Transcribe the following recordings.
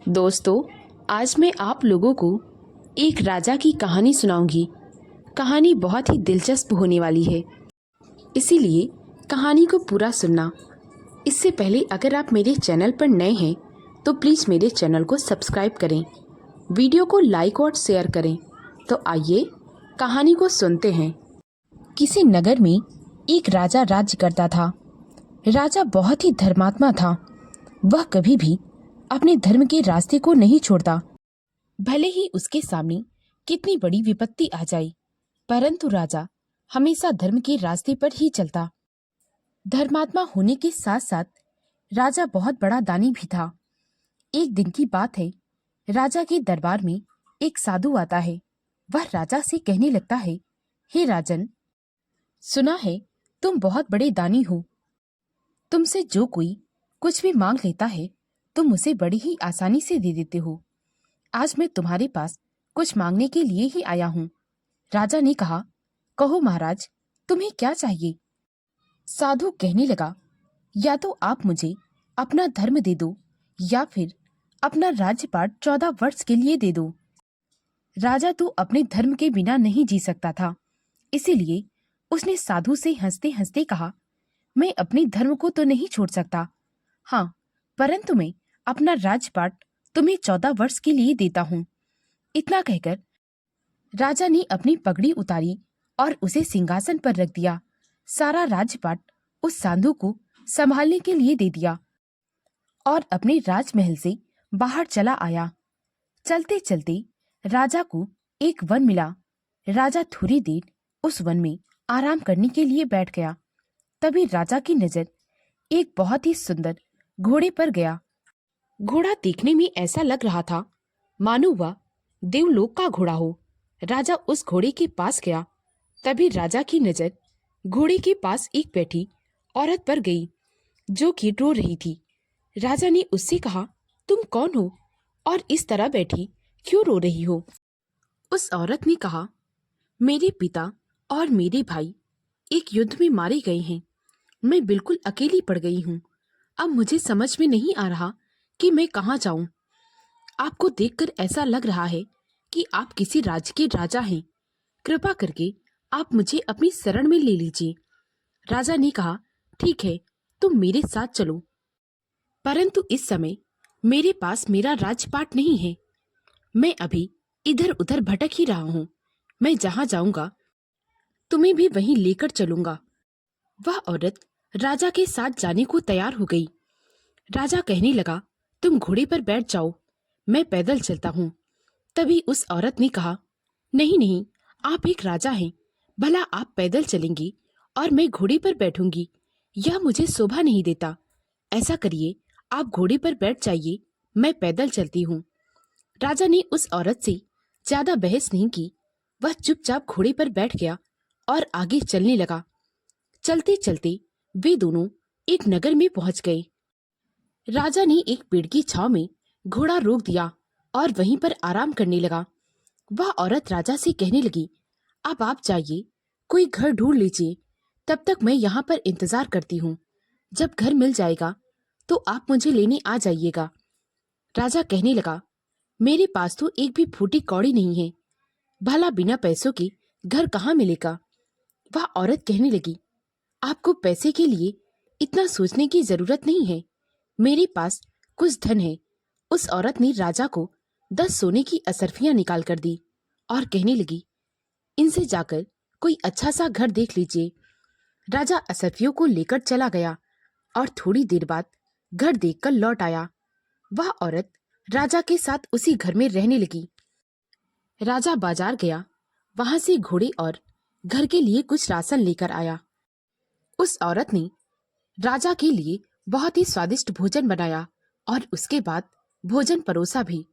दोस्तों, आज मैं आप लोगों को एक राजा की कहानी सुनाऊंगी। कहानी बहुत ही दिलचस्प होने वाली है, इसीलिए कहानी को पूरा सुनना। इससे पहले अगर आप मेरे चैनल पर नए हैं तो प्लीज़ मेरे चैनल को सब्सक्राइब करें, वीडियो को लाइक और शेयर करें। तो आइए कहानी को सुनते हैं। किसी नगर में एक राजा राज्य करता था। राजा बहुत ही धर्मात्मा था। वह कभी भी अपने धर्म के रास्ते को नहीं छोड़ता, भले ही उसके सामने कितनी बड़ी विपत्ति आ जाए, परंतु राजा हमेशा धर्म के रास्ते पर ही चलता। धर्मात्मा होने के साथ साथ राजा बहुत बड़ा दानी भी था। एक दिन की बात है, राजा के दरबार में एक साधु आता है। वह राजा से कहने लगता है, हे राजन, सुना है तुम बहुत बड़े दानी हो। तुमसे जो कोई कुछ भी मांग लेता है तुम उसे बड़ी ही आसानी से दे देते हो। आज मैं तुम्हारे पास कुछ मांगने के लिए ही आया हूँ। राजा ने कहा, कहो महाराज, तुम्हें क्या चाहिए? साधु कहने लगा, या तो आप मुझे अपना धर्म दे दो या फिर अपना राज्यपाट 14 वर्ष के लिए दे दो। राजा तो अपने धर्म के बिना नहीं जी सकता था, इसीलिए उसने साधु से हंसते हंसते कहा, मैं अपने धर्म को तो नहीं छोड़ सकता, हाँ, परंतु मैं अपना राजपाट तुम्हें 14 वर्ष के लिए देता हूँ। इतना कहकर राजा ने अपनी पगड़ी उतारी और उसे सिंहासन पर रख दिया। सारा राजपाट उस साधु को संभालने के लिए दे दिया और अपने राजमहल से बाहर चला आया। चलते चलते राजा को एक वन मिला। राजा थोड़ी देर उस वन में आराम करने के लिए बैठ गया। तभी राजा की नजर एक बहुत ही सुंदर घोड़े पर गया। घोड़ा देखने में ऐसा लग रहा था मानो वह देवलोक का घोड़ा हो। राजा उस घोड़े के पास गया। तभी राजा की नजर घोड़े के पास एक बैठी औरत पर गई जो कि रो रही थी। राजा ने उससे कहा, तुम कौन हो और इस तरह बैठी क्यों रो रही हो? उस औरत ने कहा, मेरे पिता और मेरे भाई एक युद्ध में मारे गए हैं। मैं बिल्कुल अकेली पड़ गई हूँ। अब मुझे समझ में नहीं आ रहा कि मैं कहाँ जाऊं। आपको देखकर ऐसा लग रहा है कि आप किसी राज्य के राजा हैं। कृपा करके आप मुझे अपनी शरण में ले लीजिए। राजा ने कहा, ठीक है, तुम मेरे साथ चलो, परंतु इस समय मेरे पास मेरा राजपाट नहीं है। मैं अभी इधर उधर भटक ही रहा हूँ। मैं जहाँ जाऊंगा तुम्हें भी वहीं लेकर चलूंगा। वह औरत राजा के साथ जाने को तैयार हो गई। राजा कहने लगा, तुम घोड़े पर बैठ जाओ, मैं पैदल चलता हूँ। तभी उस औरत ने कहा, नहीं नहीं, आप एक राजा हैं, भला आप पैदल चलेंगी और मैं घोड़े पर बैठूंगी, यह मुझे शोभा नहीं देता। ऐसा करिए, आप घोड़े पर बैठ जाइए, मैं पैदल चलती हूँ। राजा ने उस औरत से ज्यादा बहस नहीं की। वह चुपचाप घोड़े पर बैठ गया और आगे चलने लगा। चलते चलते वे दोनों एक नगर में पहुंच गए। राजा ने एक पेड़ की छांव में घोड़ा रोक दिया और वहीं पर आराम करने लगा। वह औरत राजा से कहने लगी, अब आप जाइए, कोई घर ढूंढ लीजिए, तब तक मैं यहाँ पर इंतजार करती हूँ। जब घर मिल जाएगा तो आप मुझे लेने आ जाइएगा। राजा कहने लगा, मेरे पास तो एक भी फूटी कौड़ी नहीं है, भला बिना पैसों के घर कहाँ मिलेगा? वह औरत कहने लगी, आपको पैसे के लिए इतना सोचने की जरूरत नहीं है, मेरे पास कुछ धन है। उस औरत ने राजा को 10 सोने की असरफियां निकाल कर दी और कहने लगी, इनसे जाकर कोई अच्छा सा घर देख लीजिए। राजा असरफियों को लेकर चला गया और थोड़ी देर बाद घर देखकर लौट आया। वह औरत राजा के साथ उसी घर में रहने लगी। राजा बाजार गया, वहां से घोड़े और घर के लिए कुछ राशन लेकर आया। उस औरत ने राजा के लिए बहुत ही स्वादिष्ट भोजन बनाया और उसके बाद भोजन परोसा भी।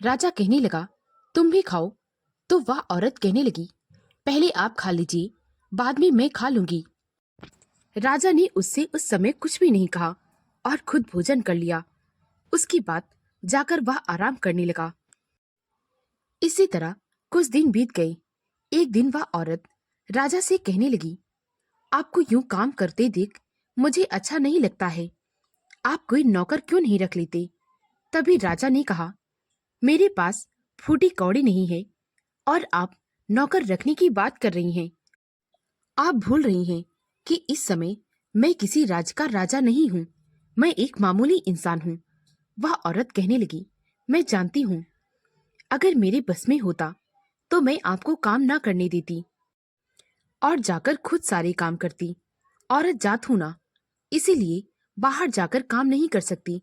राजा कहने लगा, तुम भी खाओ। तो वह औरत कहने लगी, पहले आप खा लीजिए, बाद में मैं खा लूंगी। राजा ने उससे उस समय कुछ भी नहीं कहा और खुद भोजन कर लिया। उसके बाद जाकर वह आराम करने लगा। इसी तरह कुछ दिन बीत गए। एक दिन वह औरत राजा से कहने लगी, आपको यूं काम करते देख मुझे अच्छा नहीं लगता है, आप कोई नौकर क्यों नहीं रख लेते? तभी राजा ने कहा, मेरे पास फूटी कौड़ी नहीं है और आप नौकर रखने की बात कर रही हैं। आप भूल रही हैं कि इस समय मैं किसी राज्य का राजा नहीं हूँ, मैं एक मामूली इंसान हूँ। वह औरत कहने लगी, मैं जानती हूँ, अगर मेरे बस में होता तो मैं आपको काम ना करने देती और जाकर खुद सारे काम करती। औरत जात हूं ना, इसीलिए बाहर जाकर काम नहीं कर सकती।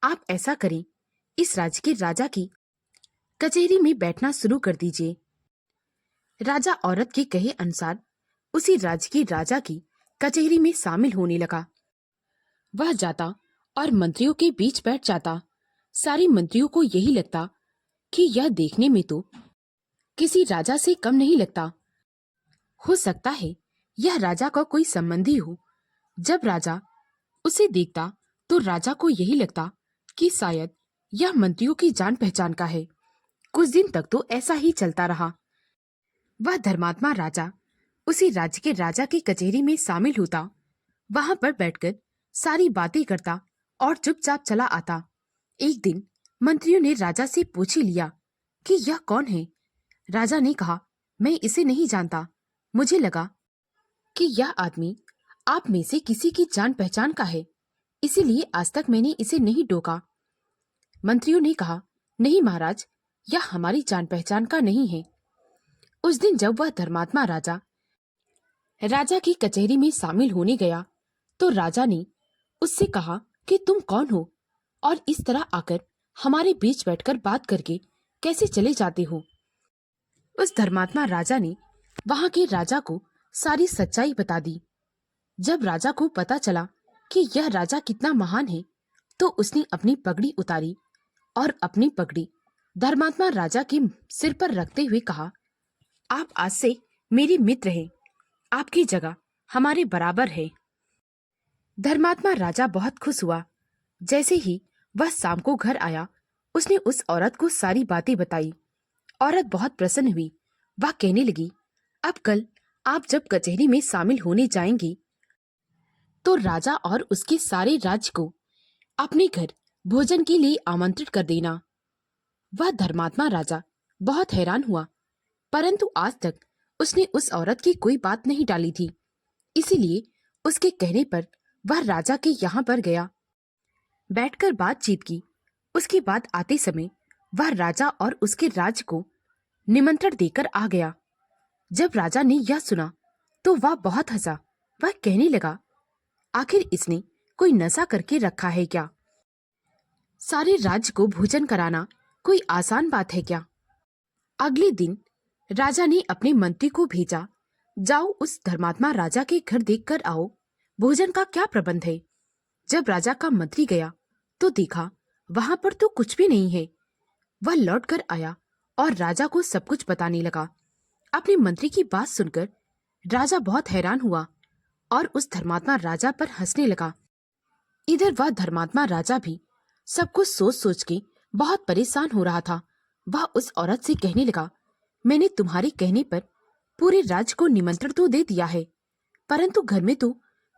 आप ऐसा करें, इस राज्य के राजा की कचहरी में बैठना शुरू कर दीजिए। राजा औरत के कहे अनुसार उसी राज्य के राजा की कचहरी में शामिल होने लगा। वह जाता और मंत्रियों के बीच बैठ जाता। सारे मंत्रियों को यही लगता कि यह देखने में तो किसी राजा से कम नहीं लगता। हो सकता है यह राजा का कोई संबंधी हो। जब राजा उसे देखता तो राजा को यही लगता कि शायद यह मंत्रियों की जान पहचान का है। कुछ दिन तक तो ऐसा ही चलता रहा। वह धर्मात्मा राजा उसी राज्य के राजा की कचहरी में शामिल होता, वहां पर बैठकर सारी बातें करता और चुपचाप चला आता। एक दिन मंत्रियों ने राजा से पूछ ही लिया कि यह कौन है। राजा ने कहा, मैं इसे नहीं जानता, मुझे लगा कि यह आदमी आप में से किसी की जान पहचान का है, इसीलिए आज तक मैंने इसे नहीं टोका। मंत्रियों ने कहा, नहीं महाराज, यह हमारी जान पहचान का नहीं है। उस दिन जब वह धर्मात्मा राजा की कचहरी में शामिल होने गया तो राजा ने उससे कहा कि तुम कौन हो और इस तरह आकर हमारे बीच बैठकर बात करके कैसे चले जाते हो। उस धर्मात्मा राजा ने वहां के राजा को सारी सच्चाई बता दी। जब राजा को पता चला कि यह राजा कितना महान है तो उसने अपनी पगड़ी उतारी और अपनी पगड़ी धर्मात्मा राजा के सिर पर रखते हुए कहा, आप आज से मेरे मित्र हैं, आपकी जगह हमारे बराबर है। धर्मात्मा राजा बहुत खुश हुआ। जैसे ही वह शाम को घर आया उसने उस औरत को सारी बातें बताई। औरत बहुत प्रसन्न हुई। वह कहने लगी, अब कल आप जब कचहरी में शामिल होने जाएंगी तो राजा और उसके सारे राज्य को अपने घर भोजन के लिए आमंत्रित कर देना। वह धर्मात्मा राजा बहुत हैरान हुआ, परंतु आज तक उसने उस औरत की कोई बात नहीं टाली थी, इसीलिए उसके कहने पर वह राजा के यहाँ पर गया, बैठकर बातचीत की। उसके बाद आते समय वह राजा और उसके राज्य को निमंत्रण देकर आ गया। जब राजा ने यह सुना तो वह बहुत हंसा। वह कहने लगा, आखिर इसने कोई नशा करके रखा है क्या? सारे राज्य को भोजन कराना कोई आसान बात है क्या? अगले दिन राजा ने अपने मंत्री को भेजा, जाओ उस धर्मात्मा राजा के घर देखकर आओ, भोजन का क्या प्रबंध है। जब राजा का मंत्री गया तो देखा वहां पर तो कुछ भी नहीं है। वह लौट कर आया और राजा को सब कुछ बताने लगा। अपने मंत्री की बात सुनकर राजा बहुत हैरान हुआ और उस धर्मात्मा राजा पर हंसने लगा। इधर वह धर्मात्मा राजा भी सब कुछ सोच सोच के बहुत परेशान हो रहा था। वह उस औरत से कहने लगा, मैंने तुम्हारे कहने पर पूरे राज्य को निमंत्रण तो दे दिया है, परंतु घर में तो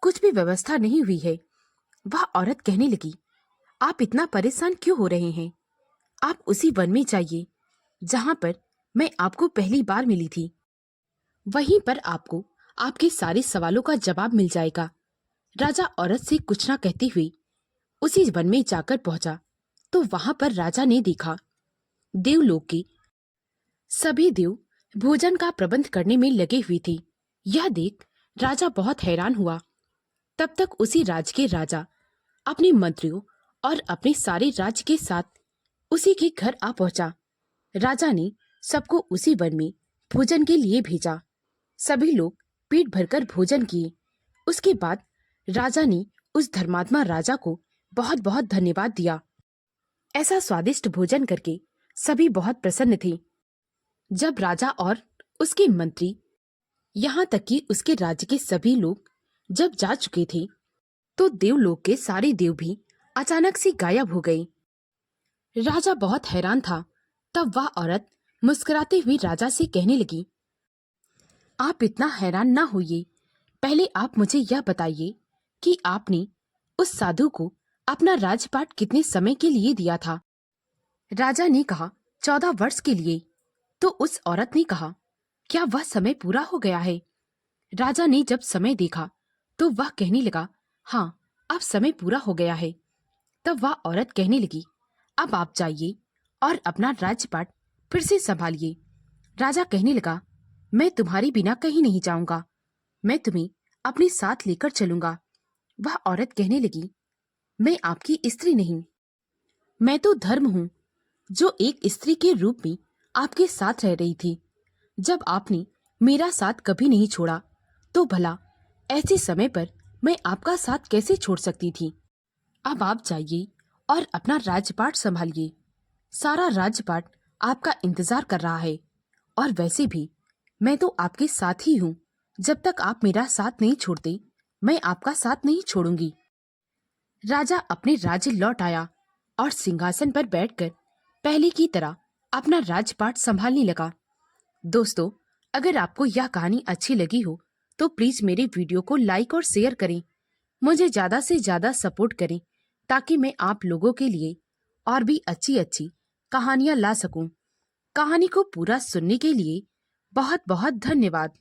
कुछ भी व्यवस्था नहीं हुई है। वह औरत कहने लगी, आप इतना परेशान क्यों हो रहे हैं? आप उसी वन में जाइए जहां पर मैं आपको पहली बार मिली थी। वहीं पर आपको आपके सारे सवालों का जवाब मिल जाएगा। राजा औरत से कुछ ना कहते हुए उसी वन में जाकर पहुंचा तो वहां पर राजा ने देखा देवलोक के सभी देव भोजन का प्रबंध करने में लगे हुए थे। यह देख राजा बहुत हैरान हुआ। तब तक उसी राज्य के राजा अपने मंत्रियों और अपने सारे राज्य के साथ उसी के घर आ पहुंचा। राजा ने सबको उसी वन में भोजन के लिए भेजा। सभी लोग पेट भरकर भोजन किए। उसके बाद राजा ने उस धर्मात्मा राजा को बहुत बहुत धन्यवाद दिया। ऐसा स्वादिष्ट भोजन करके सभी बहुत प्रसन्न थे। जब राजा और उसके मंत्री, यहाँ तक कि उसके राज्य के सभी लोग जब जा चुके थे तो देवलोक के सारे देव भी अचानक से गायब हो गए। राजा बहुत हैरान था। तब वह औरत मुस्कुराते हुए राजा से कहने लगी, आप इतना हैरान ना होइए, पहले आप मुझे यह बताइए कि आपने उस साधु को अपना राजपाट कितने समय के लिए दिया था? राजा ने कहा 14 वर्ष के लिए। तो उस औरत ने कहा क्या वह समय पूरा हो गया है? राजा ने जब समय देखा तो वह कहने लगा हाँ, अब समय पूरा हो गया है। तब वह औरत कहने लगी अब आप जाइए और अपना राज्यपाट फिर से संभालिए। राजा कहने लगा मैं तुम्हारे बिना कहीं नहीं जाऊंगा, मैं तुम्हें अपने साथ लेकर चलूंगा। वह औरत कहने लगी मैं आपकी स्त्री नहीं, मैं तो धर्म हूँ जो एक स्त्री के रूप में आपके साथ रह रही थी। जब आपने मेरा साथ कभी नहीं छोड़ा तो भला ऐसे समय पर मैं आपका साथ कैसे छोड़ सकती थी? अब आप जाइए और अपना राजपाट संभालिए। सारा राजपाट आपका इंतजार कर रहा है। और वैसे भी मैं तो आपके साथ ही हूँ। जब तक आप मेरा साथ नहीं छोड़ते मैं आपका साथ नहीं छोड़ूंगी। राजा अपने राज्य लौट आया और सिंहासन पर बैठकर पहले की तरह अपना राजपाट संभालने लगा। दोस्तों, अगर आपको यह कहानी अच्छी लगी हो तो प्लीज मेरे वीडियो को लाइक और शेयर करें। मुझे ज्यादा से ज्यादा सपोर्ट करें ताकि मैं आप लोगों के लिए और भी अच्छी अच्छी कहानियां ला सकूं। कहानी को पूरा सुनने के लिए बहुत बहुत धन्यवाद।